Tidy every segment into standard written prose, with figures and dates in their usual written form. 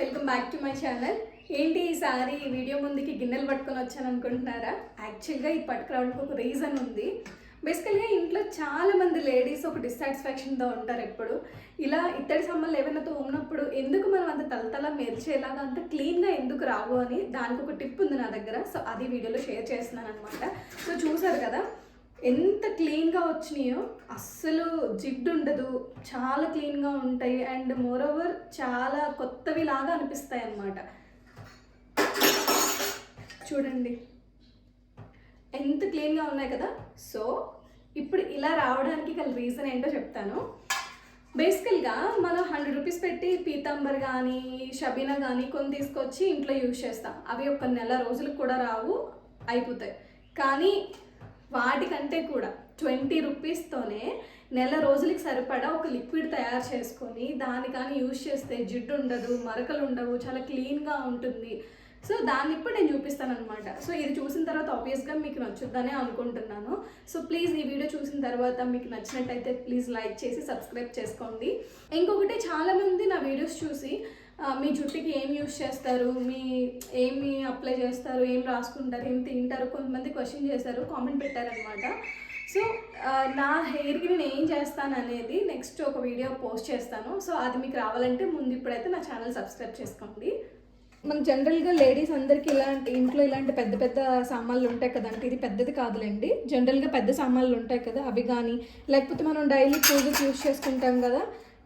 Welcome back to my channel. ఏంటి ఈసారి ఈ వీడియో ముందుకి గిన్నెలు పట్టుకొని వచ్చాను అనుకుంటున్నారా? యాక్చువల్గా ఈ పట్టుకురావడానికి ఒక రీజన్ ఉంది. బేసికల్గా ఇంట్లో చాలామంది లేడీస్ ఒక డిస్సాటిస్ఫాక్షన్తో ఉంటారు. ఎప్పుడు ఇలా ఇత్తడి సామాన్లు ఏమైనా తోమినప్పుడు ఎందుకు మనం అంత తలతల మెరిచేలాగా అంత క్లీన్గా ఎందుకు రావు అని దానికి ఒక టిప్ ఉంది నా దగ్గర. సో అది వీడియోలో షేర్ చేస్తున్నాను అనమాట. సో చూసారు కదా ఎంత క్లీన్గా వచ్చినాయో, అస్సలు జిడ్డు ఉండదు, చాలా క్లీన్గా ఉంటాయి అండ్ మోరోవర్ చాలా కొత్తవి లాగా అనిపిస్తాయి అన్నమాట. చూడండి ఎంత క్లీన్గా ఉన్నాయి కదా. సో ఇప్పుడు ఇలా రావడానికి గల రీజన్ ఏంటో చెప్తాను. బేసికల్గా మనం 100 రూపీస్ పెట్టి పీతాంబర్ కానీ షబీనా కానీ కొన్ని తీసుకొచ్చి ఇంట్లో యూజ్ చేస్తాం. అవి ఒక నెల రోజులకు కూడా రావు, అయిపోతాయి. కానీ వాటికంటే కూడా 20 రూపీస్తోనే నెల రోజులకి సరిపడా ఒక లిక్విడ్ తయారు చేసుకొని దాన్ని కానీ యూజ్ చేస్తే జిడ్డు ఉండదు, మరకలు ఉండవు, చాలా క్లీన్గా ఉంటుంది. సో దాన్ని ఇప్పుడు నేను చూపిస్తాను అనమాట. సో ఇది చూసిన తర్వాత ఆబ్వియస్గా మీకు నచ్చుద్దనే అనుకుంటున్నాను. సో ప్లీజ్ ఈ వీడియో చూసిన తర్వాత మీకు నచ్చినట్టయితే ప్లీజ్ లైక్ చేసి సబ్స్క్రైబ్ చేసుకోండి. ఇంకొకటి, చాలామంది నా వీడియోస్ చూసి మీ జుట్టుకి ఏం యూజ్ చేస్తారు, ఏమి అప్లై చేస్తారు, ఏం రాసుకుంటారు, ఏం తింటారు, కొంతమంది క్వశ్చన్ చేశారు, కామెంట్ పెట్టారనమాట. సో నా హెయిర్కి నేను ఏం చేస్తాను అనేది నెక్స్ట్ ఒక వీడియో పోస్ట్ చేస్తాను. సో అది మీకు రావాలంటే ముందు ఇప్పుడైతే నా ఛానల్ సబ్స్క్రైబ్ చేసుకోండి. మనం జనరల్గా లేడీస్ అందరికీ ఇంట్లో ఇలాంటి పెద్ద పెద్ద సామాన్లు ఉంటాయి కదా. అంటే ఇది పెద్దది కాదులేండి, జనరల్గా పెద్ద సామాన్లు ఉంటాయి కదా, అవి కానీ లేకపోతే మనం డైలీ పూజకి యూజ్ చేసుకుంటాం కదా,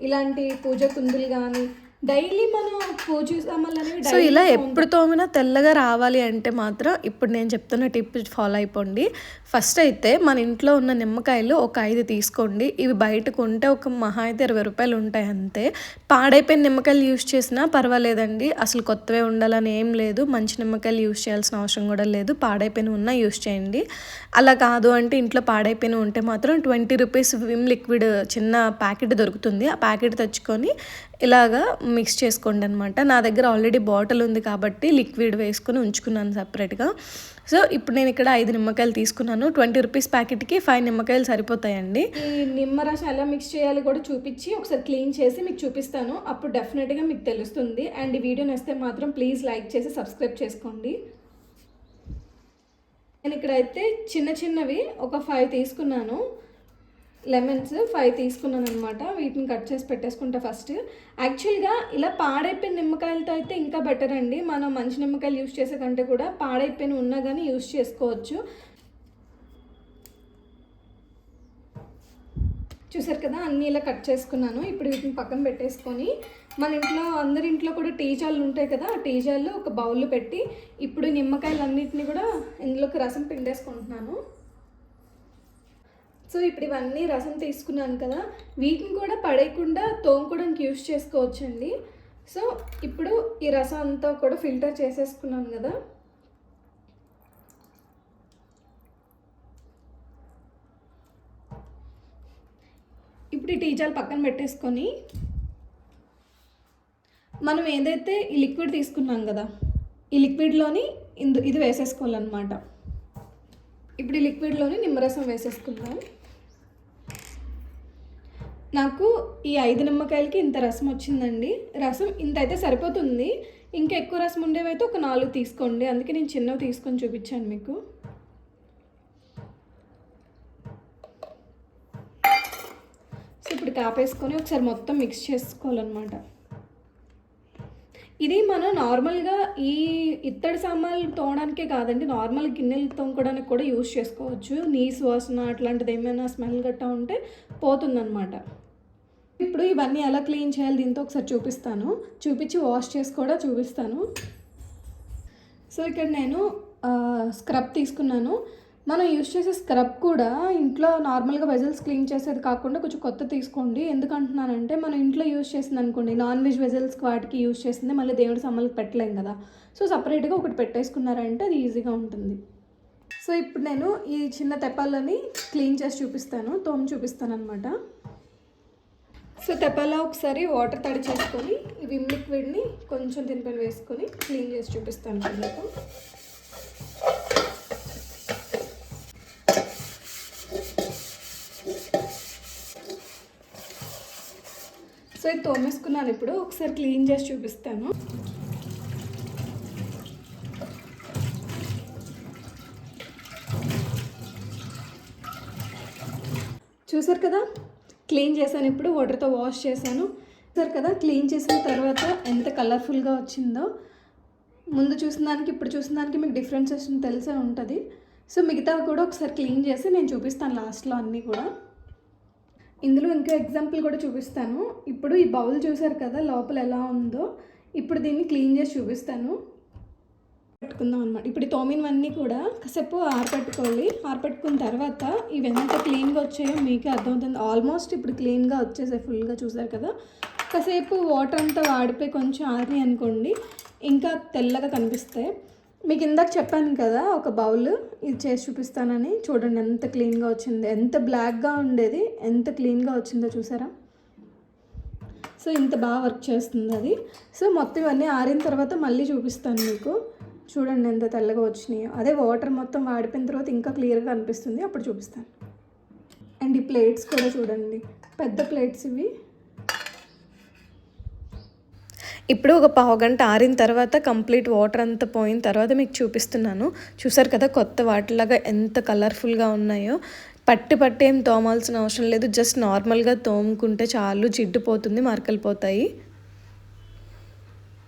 ఇలాంటి పూజ కుందులు కానీ డైలీ మనం పూజ సామాన్లు అనేవి. సో ఇలా ఎప్పుడు తోమినా తెల్లగా రావాలి అంటే మాత్రం ఇప్పుడు నేను చెప్తున్న టిప్ ఫాలో అయిపోండి. ఫస్ట్ అయితే మన ఇంట్లో ఉన్న నిమ్మకాయలు ఒక 5 తీసుకోండి. ఇవి బయటకు ఉంటే ఒక మహా అయితే 20 రూపాయలు ఉంటాయి అంతే. పాడైపోయిన నిమ్మకాయలు యూజ్ చేసినా పర్వాలేదండి, అసలు కొత్తవే ఉండాలని ఏం లేదు. మంచి నిమ్మకాయలు యూజ్ చేయాల్సిన అవసరం కూడా లేదు, పాడైపోయిన ఉన్నా యూజ్ చేయండి. అలా కాదు అంటే ఇంట్లో పాడైపోయిన ఉంటే మాత్రం 20 రూపీస్ విమ్ లిక్విడ్ చిన్న ప్యాకెట్ దొరుకుతుంది. ఆ ప్యాకెట్ తెచ్చుకొని ఇలాగా మిక్స్ చేసుకోండి అనమాట. నా దగ్గర ఆల్రెడీ బాటిల్ ఉంది కాబట్టి లిక్విడ్ వేసుకొని ఉంచుకున్నాను సపరేట్గా. సో ఇప్పుడు నేను ఇక్కడ 5 నిమ్మకాయలు తీసుకున్నాను. 20 రూపీస్ ప్యాకెట్కి 5 నిమ్మకాయలు సరిపోతాయండి. ఈ నిమ్మరసం ఎలా మిక్స్ చేయాలి కూడా చూపించి ఒకసారి క్లీన్ చేసి మీకు చూపిస్తాను. అప్పుడు డెఫినెట్గా మీకు తెలుస్తుంది. అండ్ ఈ వీడియో నచ్చితే మాత్రం ప్లీజ్ లైక్ చేసి సబ్స్క్రైబ్ చేసుకోండి. నేను ఇక్కడైతే చిన్నవి ఒక 5 తీసుకున్నాను. లెమన్స్ 5 తీసుకున్నాను అనమాట. వీటిని కట్ చేసి పెట్టేసుకుంటా ఫస్ట్. యాక్చువల్గా ఇలా పాడైపోయిన నిమ్మకాయలతో అయితే ఇంకా బెటర్ అండి. మనం మంచి నిమ్మకాయలు యూజ్ చేసే కంటే కూడా పాడైపోయిన ఉన్నా కానీ యూజ్ చేసుకోవచ్చు. చూసారు కదా, అన్నీ ఇలా కట్ చేసుకున్నాను. ఇప్పుడు వీటిని పక్కన పెట్టేసుకొని మన ఇంట్లో అందరి ఇంట్లో కూడా టీ జాలు ఉంటాయి కదా, ఆ టీ జాలు ఒక బౌల్లో పెట్టి ఇప్పుడు నిమ్మకాయలు అన్నిటిని కూడా ఇందులోకి రసం పిండేసుకుంటున్నాను. సో ఇప్పుడు ఇవన్నీ రసం తీసుకున్నాను కదా, వీటిని కూడా పడేయకుండా తోముకోవడానికి యూజ్ చేసుకోవచ్చండి. సో ఇప్పుడు ఈ రసం అంతా కూడా ఫిల్టర్ చేసేసుకున్నాను కదా. ఇప్పుడు ఈ టీ జాలు పక్కన పెట్టేసుకొని మనం ఏదైతే ఈ లిక్విడ్ తీసుకున్నాం కదా, ఈ లిక్విడ్లోని ఇది వేసేసుకోవాలన్నమాట. ఇప్పుడు ఈ లిక్విడ్లోని నిమ్మరసం వేసేసుకుందాం. నాకు ఈ 5 నిమ్మకాయలకి ఇంత రసం వచ్చిందండి. రసం ఇంత అయితే సరిపోతుంది. ఇంకా ఎక్కువ రసం ఉండేవైతే ఒక 4 తీసుకోండి. అందుకే నేను చిన్నవి తీసుకొని చూపించాను మీకు. సో ఇప్పుడు కాపేసుకొని ఒకసారి మొత్తం మిక్స్ చేసుకోవాలన్నమాట. ఇది మనం నార్మల్గా ఈ ఇత్తడి సామాన్లు తోమడానికే కాదండి, నార్మల్ గిన్నెలు తోముకోవడానికి కూడా యూజ్ చేసుకోవచ్చు. నీసు వాసన అట్లాంటిది ఏమైనా స్మెల్ గట్టా ఉంటే పోతుందన్నమాట. ఇప్పుడు ఇవన్నీ ఎలా క్లీన్ చేయాలి దీంతో ఒకసారి చూపించి వాష్ చేసి కూడా చూపిస్తాను. సో ఇక్కడ నేను స్క్రబ్ తీసుకున్నాను. మనం యూజ్ చేసే స్క్రబ్ కూడా ఇంట్లో నార్మల్గా వెజల్స్ క్లీన్ చేసేది కాకుండా కొంచెం కొత్త తీసుకోండి. ఎందుకంటున్నానంటే మనం ఇంట్లో యూజ్ చేసింది అనుకోండి, నాన్ వెజ్ వెజల్స్కి వాటికి యూజ్ చేసింది మళ్ళీ దేవుడి సామాన్లకు పెట్టలేం కదా. సో సపరేట్గా ఒకటి పెట్టేసుకున్నారంటే అది ఈజీగా ఉంటుంది. సో ఇప్పుడు నేను ఈ చిన్న తెప్పాలని క్లీన్ చేసి చూపిస్తాను అనమాట. సో తెప్పాల ఒకసారి వాటర్ తడి చేసుకొని ఈ విమ్ లిక్విడ్ని కొంచెం దీనిపైన వేసుకొని క్లీన్ చేసి చూపిస్తాను మీకు. సో ఇది తోమేసుకున్నాను. ఇప్పుడు ఒకసారి క్లీన్ చేసి చూపిస్తాను. చూసారు కదా, క్లీన్ చేశాను. ఇప్పుడు వాటర్తో వాష్ చేశాను. చూసారు కదా, క్లీన్ చేసిన తర్వాత ఎంత కలర్ఫుల్గా వచ్చిందో. ముందు చూసిన దానికి ఇప్పుడు చూసిన దానికి మీకు డిఫరెన్సెస్ తెలిసే ఉంటుంది. సో మిగతా కూడా ఒకసారి క్లీన్ చేసి నేను చూపిస్తాను లాస్ట్లో అన్నీ కూడా. ఇందులో ఇంకా ఎగ్జాంపుల్ కూడా చూపిస్తాను. ఇప్పుడు ఈ బౌల్ చూసారు కదా లోపల ఎలా ఉందో. ఇప్పుడు దీన్ని క్లీన్ చేసి చూపిస్తాను. పెట్టుకుందాం అనమాట. ఇప్పుడు ఈ తోమినవన్నీ కూడా కాసేపు ఆరపెట్టుకోవాలి. ఆరపెట్టుకున్న తర్వాత ఇవి ఎంత క్లీన్గా వచ్చాయో మీకే అర్థమవుతుంది. ఆల్మోస్ట్ ఇప్పుడు క్లీన్గా వచ్చేసాయి ఫుల్గా. చూసారు కదా, కాసేపు వాటర్ అంతా వాడిపోయి కొంచెం ఆరినాయి అనుకోండి, ఇంకా తెల్లగా కనిపిస్తాయి. మీకు ఇందాక చెప్పాను కదా ఒక బౌల్, ఇది చేసి చూపిస్తానని. చూడండి ఎంత క్లీన్గా వచ్చింది. ఎంత బ్లాక్గా ఉండేది ఎంత క్లీన్గా వచ్చిందో చూసారా. సో ఇంత బాగా వర్క్ చేస్తుంది అది. సో మొత్తం ఇవన్నీ ఆరిన తర్వాత మళ్ళీ చూపిస్తాను మీకు. చూడండి ఎంత తెల్లగా వచ్చినాయో. అదే వాటర్ మొత్తం వాడిపోయిన తర్వాత ఇంకా క్లియర్గా అనిపిస్తుంది, అప్పుడు చూపిస్తాను. అండ్ ఈ ప్లేట్స్ కూడా చూడండి, పెద్ద ప్లేట్స్ ఇవి. ఇప్పుడు ఒక పావుగంట ఆరిన తర్వాత కంప్లీట్ వాటర్ అంతా పోయిన తర్వాత మీకు చూపిస్తున్నాను. చూసారు కదా కొత్త వాటిలాగా ఎంత కలర్ఫుల్గా ఉన్నాయో. పట్టి ఏం తోమాల్సిన అవసరం లేదు. జస్ట్ నార్మల్గా తోముకుంటే చాలు, జిడ్డు పోతుంది, మరకలు పోతాయి.